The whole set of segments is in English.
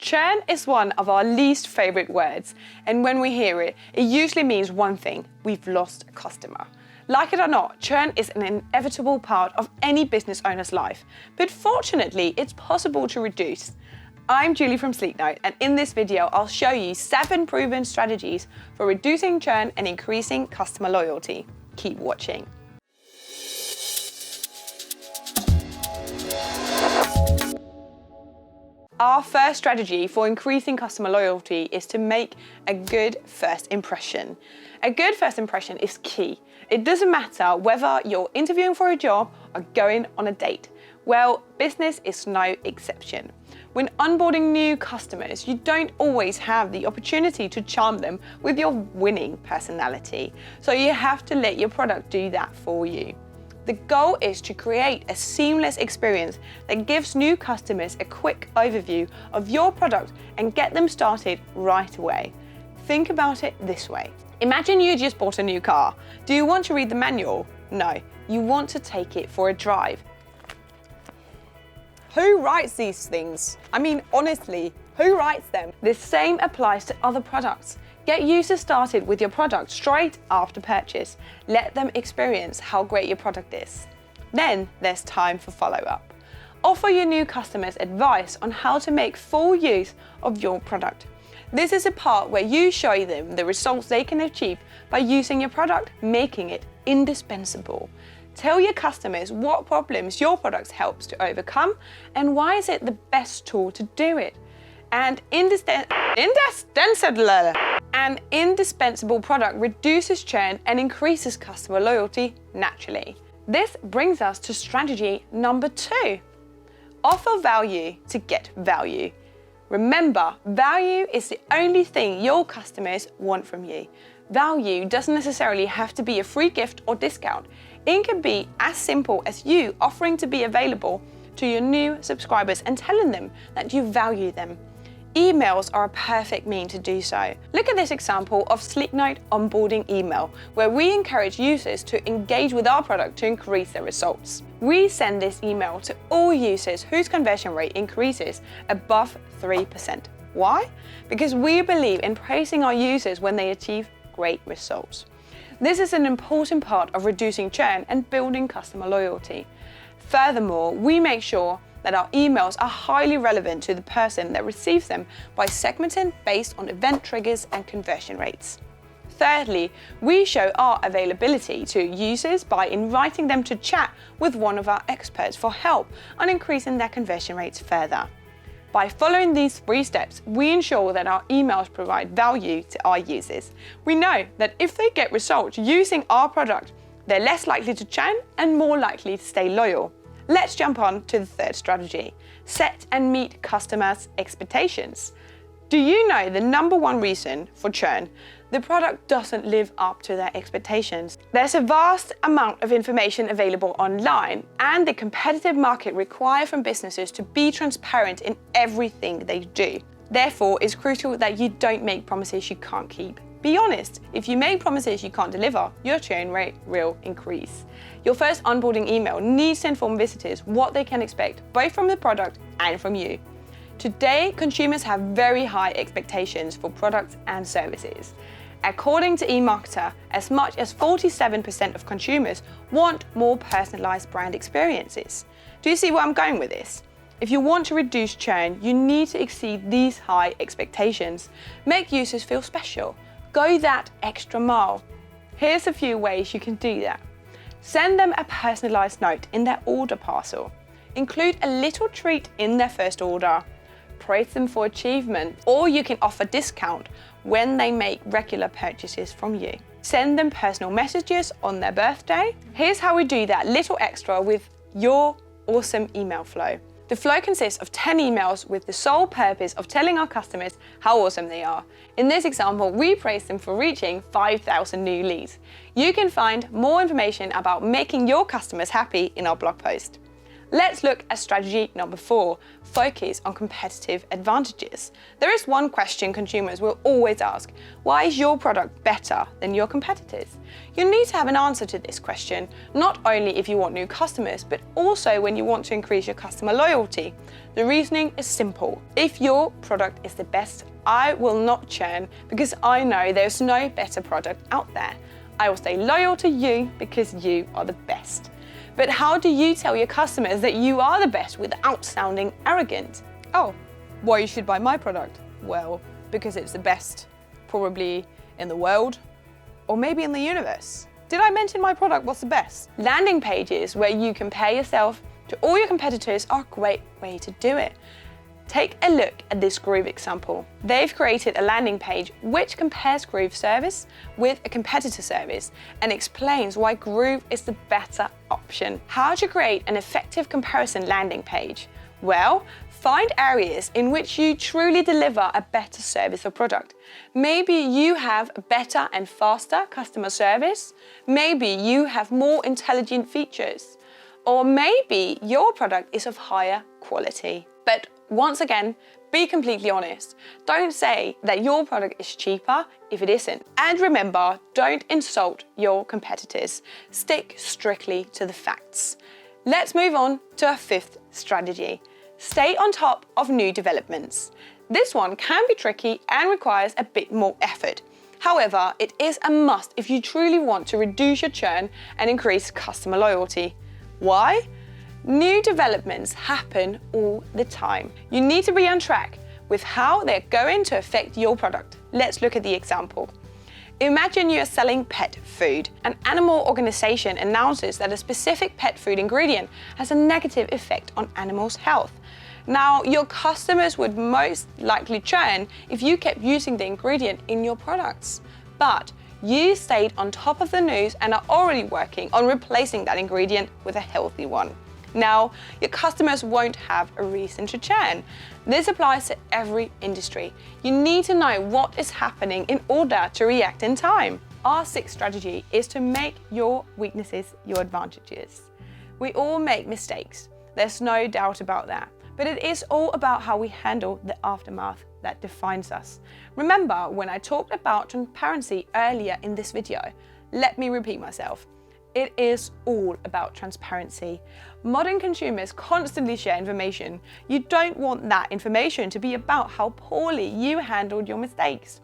Churn is one of our least favourite words, and when we hear it, it usually means one thing: we've lost a customer. Like it or not, churn is an inevitable part of any business owner's life, but fortunately, it's possible to reduce. I'm Julie from Sleeknote, and in this video, I'll show you 7 proven strategies for reducing churn and increasing customer loyalty. Keep watching. Our first strategy for increasing customer loyalty is to make a good first impression. A good first impression is key. It doesn't matter whether you're interviewing for a job or going on a date. Well, business is no exception. When onboarding new customers, you don't always have the opportunity to charm them with your winning personality. So you have to let your product do that for you. The goal is to create a seamless experience that gives new customers a quick overview of your product and get them started right away. Think about it this way. Imagine you just bought a new car. Do you want to read the manual? No, you want to take it for a drive. Who writes these things? I mean, honestly, who writes them? The same applies to other products. Get users started with your product straight after purchase. Let them experience how great your product is. Then there's time for follow-up. Offer your new customers advice on how to make full use of your product. This is a part where you show them the results they can achieve by using your product, making it indispensable. Tell your customers what problems your product helps to overcome and why is it the best tool to do it. An indispensable product reduces churn and increases customer loyalty naturally. This brings us to strategy number 2. Offer value to get value. Remember, value is the only thing your customers want from you. Value doesn't necessarily have to be a free gift or discount. It can be as simple as you offering to be available to your new subscribers and telling them that you value them. Emails are a perfect means to do so. Look at this example of Sleeknote onboarding email, where we encourage users to engage with our product to increase their results. We send this email to all users whose conversion rate increases above 3%. Why? Because we believe in praising our users when they achieve great results. This is an important part of reducing churn and building customer loyalty. Furthermore, we make sure that our emails are highly relevant to the person that receives them by segmenting based on event triggers and conversion rates. Thirdly, we show our availability to users by inviting them to chat with one of our experts for help on increasing their conversion rates further. By following these 3 steps, we ensure that our emails provide value to our users. We know that if they get results using our product, they're less likely to churn and more likely to stay loyal. Let's jump on to the 3rd strategy. Set and meet customers' expectations. Do you know the number 1 reason for churn? The product doesn't live up to their expectations. There's a vast amount of information available online, and the competitive market requires from businesses to be transparent in everything they do. Therefore, it's crucial that you don't make promises you can't keep. Be honest, if you make promises you can't deliver, your churn rate will increase. Your first onboarding email needs to inform visitors what they can expect, both from the product and from you. Today, consumers have very high expectations for products and services. According to eMarketer, as much as 47% of consumers want more personalized brand experiences. Do you see where I'm going with this? If you want to reduce churn, you need to exceed these high expectations. Make users feel special. Go that extra mile. Here's a few ways you can do that. Send them a personalized note in their order parcel. Include a little treat in their first order. Praise them for achievement, or you can offer discount when they make regular purchases from you. Send them personal messages on their birthday. Here's how we do that little extra with your awesome email flow. The flow consists of 10 emails with the sole purpose of telling our customers how awesome they are. In this example, we praise them for reaching 5,000 new leads. You can find more information about making your customers happy in our blog post. Let's look at strategy number 4, focus on competitive advantages. There is one question consumers will always ask: why is your product better than your competitors? You need to have an answer to this question, not only if you want new customers, but also when you want to increase your customer loyalty. The reasoning is simple. If your product is the best, I will not churn because I know there's no better product out there. I will stay loyal to you because you are the best. But how do you tell your customers that you are the best without sounding arrogant? Oh, why you should buy my product? Well, because it's the best, probably in the world, or maybe in the universe. Did I mention my product was the best? Landing pages where you compare yourself to all your competitors are a great way to do it. Take a look at this Groove example. They've created a landing page which compares Groove service with a competitor service and explains why Groove is the better option. How to create an effective comparison landing page? Well, find areas in which you truly deliver a better service or product. Maybe you have a better and faster customer service. Maybe you have more intelligent features. Or maybe your product is of higher quality. But once again, be completely honest. Don't say that your product is cheaper if it isn't. And remember, don't insult your competitors. Stick strictly to the facts. Let's move on to our 5th strategy. Stay on top of new developments. This one can be tricky and requires a bit more effort. However, it is a must if you truly want to reduce your churn and increase customer loyalty. Why? New developments happen all the time. You need to be on track with how they're going to affect your product. Let's look at the example. Imagine you're selling pet food. An animal organization announces that a specific pet food ingredient has a negative effect on animals' health. Now, your customers would most likely churn if you kept using the ingredient in your products. But you stayed on top of the news and are already working on replacing that ingredient with a healthy one. Now, your customers won't have a reason to churn. This applies to every industry. You need to know what is happening in order to react in time. Our 6th strategy is to make your weaknesses your advantages. We all make mistakes. There's no doubt about that. But it is all about how we handle the aftermath that defines us. Remember when I talked about transparency earlier in this video? Let me repeat myself. It is all about transparency. Modern consumers constantly share information. You don't want that information to be about how poorly you handled your mistakes.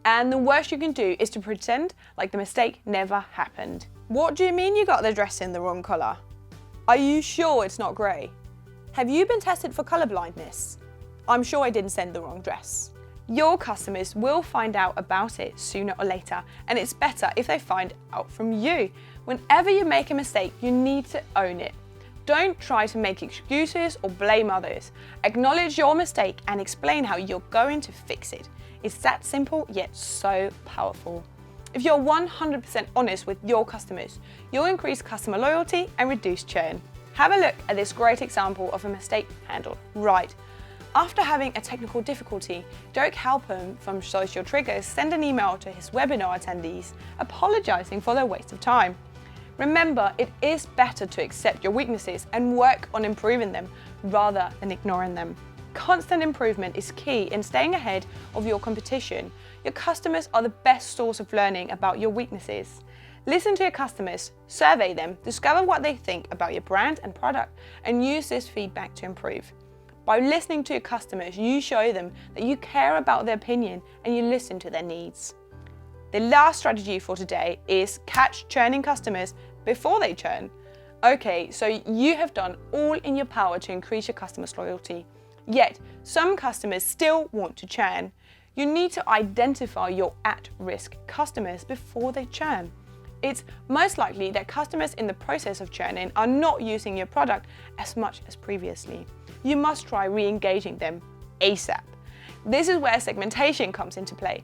And the worst you can do is to pretend like the mistake never happened. What do you mean you got the dress in the wrong colour? Are you sure it's not grey? Have you been tested for colour blindness? I'm sure I didn't send the wrong dress. Your customers will find out about it sooner or later, and it's better if they find out from you. Whenever you make a mistake, you need to own it. Don't try to make excuses or blame others. Acknowledge your mistake and explain how you're going to fix it. It's that simple, yet so powerful. If you're 100% honest with your customers, you'll increase customer loyalty and reduce churn. Have a look at this great example of a mistake handled right. After having a technical difficulty, Derek Halpern from Social Triggers sent an email to his webinar attendees apologizing for their waste of time. Remember, it is better to accept your weaknesses and work on improving them rather than ignoring them. Constant improvement is key in staying ahead of your competition. Your customers are the best source of learning about your weaknesses. Listen to your customers, survey them, discover what they think about your brand and product, and use this feedback to improve. By listening to your customers, you show them that you care about their opinion and you listen to their needs. The last strategy for today is catch churning customers before they churn. Okay, so you have done all in your power to increase your customers' loyalty. Yet, some customers still want to churn. You need to identify your at-risk customers before they churn. It's most likely that customers in the process of churning are not using your product as much as previously. You must try re-engaging them ASAP. This is where segmentation comes into play.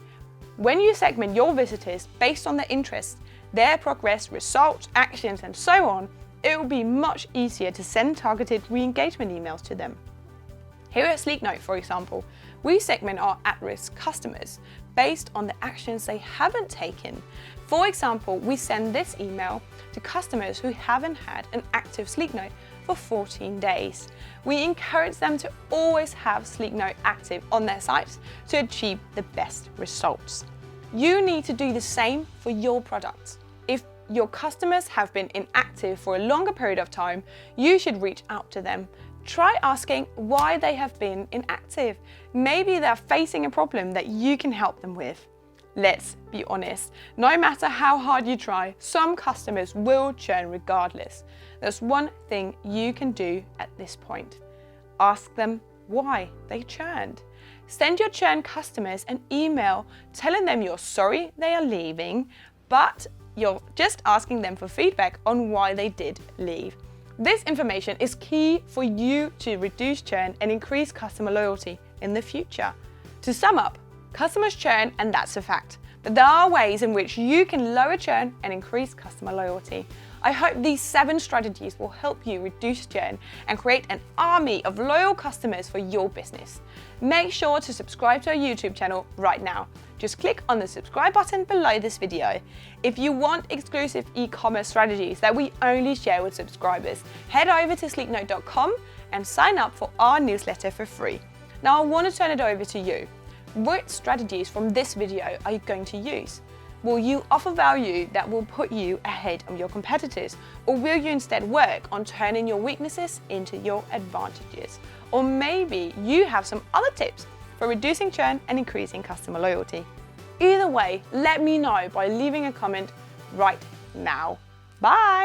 When you segment your visitors based on their interests, their progress, results, actions, and so on, it will be much easier to send targeted re-engagement emails to them. Here at Sleeknote, for example, we segment our at-risk customers based on the actions they haven't taken. For example, we send this email to customers who haven't had an active Sleeknote for 14 days. We encourage them to always have Sleeknote active on their sites to achieve the best results. You need to do the same for your products. If your customers have been inactive for a longer period of time, you should reach out to them. Try asking why they have been inactive. Maybe they're facing a problem that you can help them with. Let's be honest, no matter how hard you try, some customers will churn regardless. There's one thing you can do at this point. Ask them why they churned. Send your churn customers an email telling them you're sorry they are leaving, but you're just asking them for feedback on why they did leave. This information is key for you to reduce churn and increase customer loyalty in the future. To sum up, customers churn, and that's a fact. But there are ways in which you can lower churn and increase customer loyalty. I hope these 7 strategies will help you reduce churn and create an army of loyal customers for your business. Make sure to subscribe to our YouTube channel right now. Just click on the subscribe button below this video. If you want exclusive e-commerce strategies that we only share with subscribers, head over to sleeknote.com and sign up for our newsletter for free. Now I want to turn it over to you. What strategies from this video are you going to use? Will you offer value that will put you ahead of your competitors? Or will you instead work on turning your weaknesses into your advantages? Or maybe you have some other tips for reducing churn and increasing customer loyalty. Either way, let me know by leaving a comment right now. Bye!